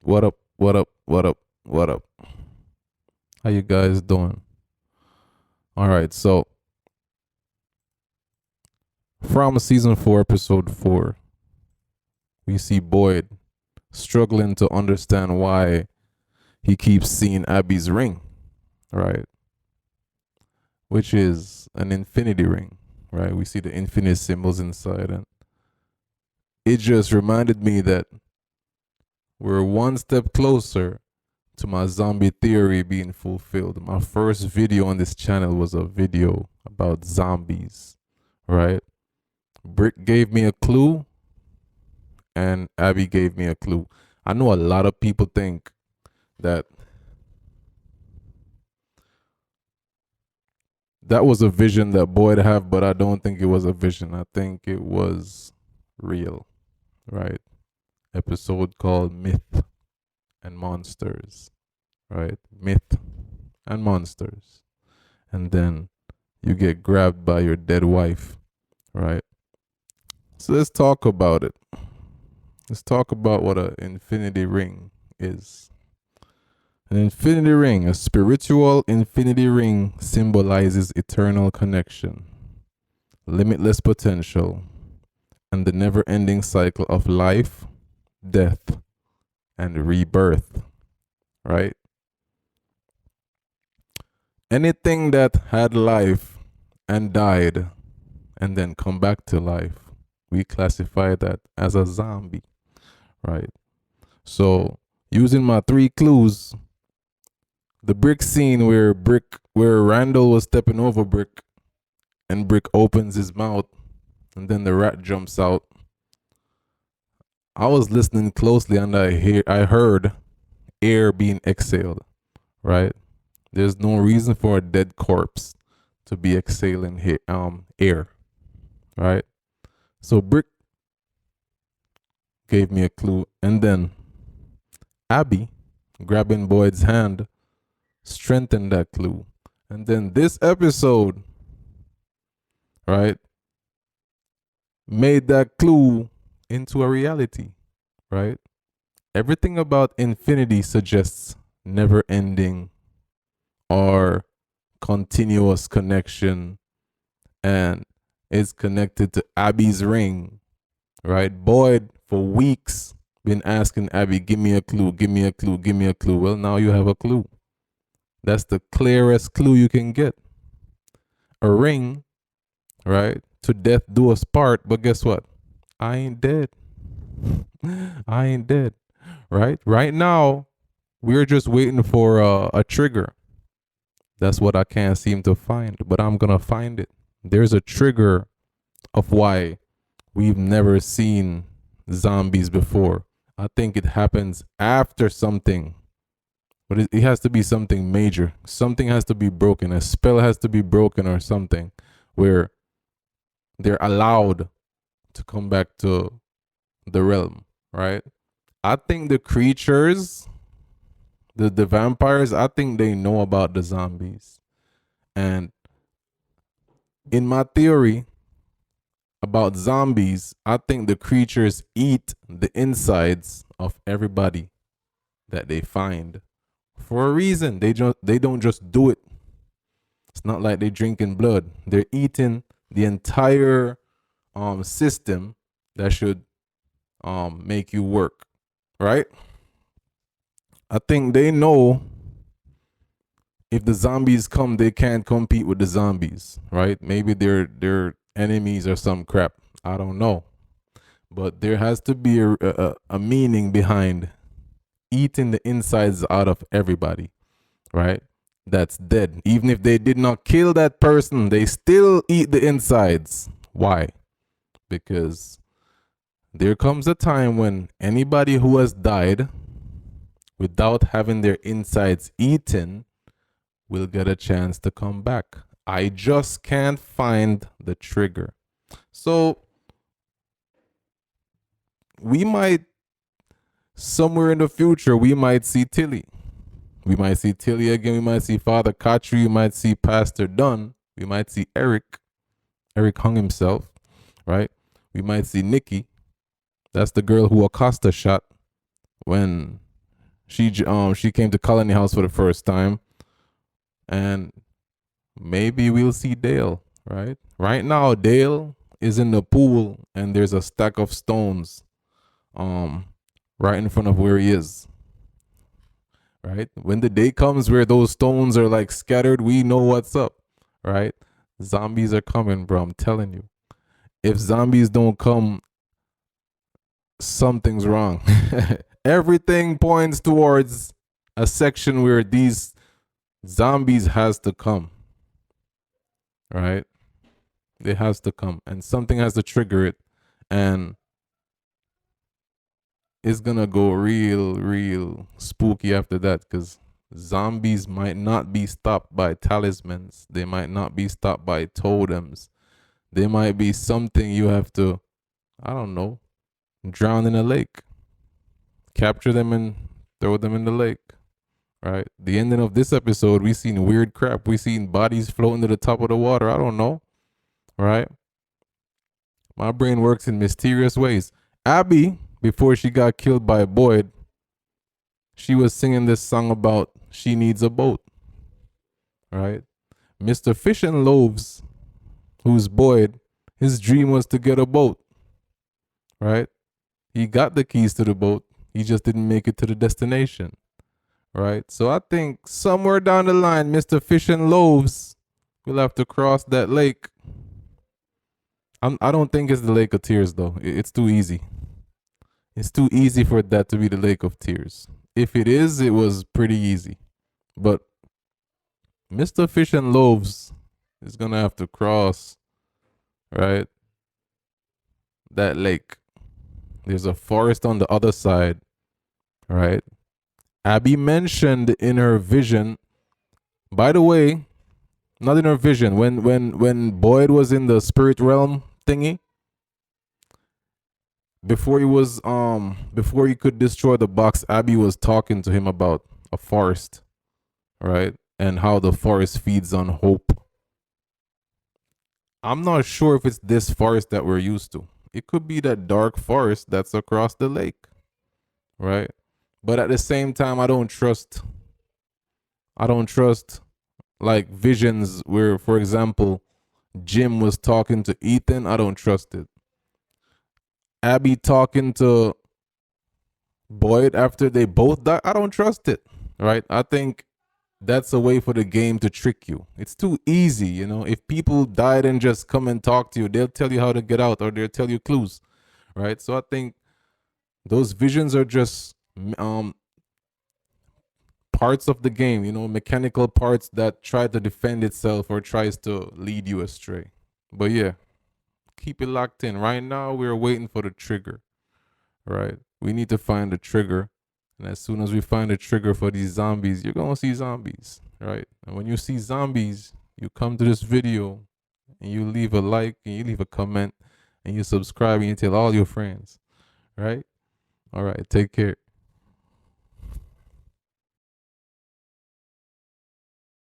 What up? What up? What up? What up? How you guys doing? All right, so from season 4, episode 4, we see Boyd struggling to understand why he keeps seeing Abby's ring, right? Which is an infinity ring, right? We see the infinite symbols inside, and it just reminded me that we're one step closer to my zombie theory being fulfilled. My first video on this channel was a video about zombies, right? Brick gave me a clue and Abby gave me a clue. I know a lot of people think that that was a vision that Boyd had, but I don't think it was a vision. I think it was real, right? Episode called Myth and Monsters, right? Myth and monsters. And then you get grabbed by your dead wife, right? So let's talk about it. Let's talk about what an infinity ring is. An infinity ring, a spiritual infinity ring, symbolizes eternal connection, limitless potential, and the never ending cycle of life, death, and rebirth, right? Anything that had life and died and then come back to life, we classify that as a zombie, right? So, using my 3 clues, the Brick scene where Randall was stepping over Brick and Brick opens his mouth and then the rat jumps out. I was listening closely and I heard air being exhaled, right? There's no reason for a dead corpse to be exhaling air, right? So Brick gave me a clue, and then Abby grabbing Boyd's hand strengthened that clue. And then this episode, right, made that clue into a reality, right? Everything about infinity suggests never ending or continuous connection, and is connected to Abby's ring, right? Boyd, for weeks, been asking Abby, give me a clue, give me a clue, give me a clue. Well, now you have a clue. That's the clearest clue you can get. A ring, right? To death do us part, but guess what? I ain't dead. I ain't dead, right? Right now, we're just waiting for a trigger. That's what I can't seem to find, but I'm going to find it. There's a trigger of why we've never seen zombies before. I think it happens after something, but it has to be something major. Something has to be broken. A spell has to be broken or something where they're allowed to come back to the realm, right? I think the creatures, the vampires, I think they know about the zombies. And in my theory about zombies, I think the creatures eat the insides of everybody that they find for a reason. They don't just do it. It's not like they're drinking blood. They're eating the entire system that should make you work, right? I think they know if the zombies come, they can't compete with the zombies, right? Maybe they're enemies or some crap. I don't know. But there has to be a meaning behind eating the insides out of everybody, right? That's dead. Even if they did not kill that person, they still eat the insides. Why? Because there comes a time when anybody who has died without having their insides eaten will get a chance to come back. I just can't find the trigger. So we might, somewhere in the future, we might see Tilly. We might see Tilly again. We might see Father Khatri. We might see Pastor Dunn. We might see Eric. Eric hung himself, right? We might see Nikki. That's the girl who Acosta shot when She came to Colony House for the first time, and maybe we'll see Dale. Right now, Dale is in the pool, and there's a stack of stones, um, right in front of where he is. Right, when the day comes where those stones are like scattered, we know what's up. Right, zombies are coming, bro. I'm telling you. If zombies don't come, something's wrong. Everything points towards a section where these zombies has to come. Right? It has to come. And something has to trigger it. And it's gonna go real spooky after that, because zombies might not be stopped by talismans. They might not be stopped by totems. They might be something you have to, I don't know, drown in a lake. Capture them and throw them in the lake. Right? The ending of this episode, we seen weird crap. We seen bodies floating to the top of the water. I don't know. Right? My brain works in mysterious ways. Abby, before she got killed by Boyd, she was singing this song about she needs a boat. Right? Mr. Fish and Loaves, who's Boyd, his dream was to get a boat. Right? He got the keys to the boat. He just didn't make it to the destination. Right? So I think somewhere down the line, Mr. Fish and Loaves will have to cross that lake. I don't think it's the Lake of Tears, though. It's too easy. It's too easy for that to be the Lake of Tears. If it is, it was pretty easy. But Mr. Fish and Loaves is going to have to cross, right, that lake. There's a forest on the other side, right? Abby mentioned in her vision, by the way, not in her vision, when Boyd was in the spirit realm thingy, before he could destroy the box, Abby was talking to him about a forest, right? And how the forest feeds on hope. I'm not sure if it's this forest that we're used to. It could be that dark forest that's across the lake, right? But at the same time, I don't trust like visions where, for example, Jim was talking to Ethan. I don't trust it. Abby talking to Boyd after they both died. I don't trust it, right? I think that's a way for the game to trick you. It's too easy, you know. If people died and just come and talk to you, they'll tell you how to get out, or they'll tell you clues, right? So I think those visions are just parts of the game, you know, mechanical parts that try to defend itself or tries to lead you astray. But yeah, keep it locked in. Right now, we're waiting for the trigger, right? We need to find the trigger. And as soon as we find a trigger for these zombies, you're going to see zombies, right? And when you see zombies, you come to this video and you leave a like and you leave a comment and you subscribe and you tell all your friends, right? All right, take care.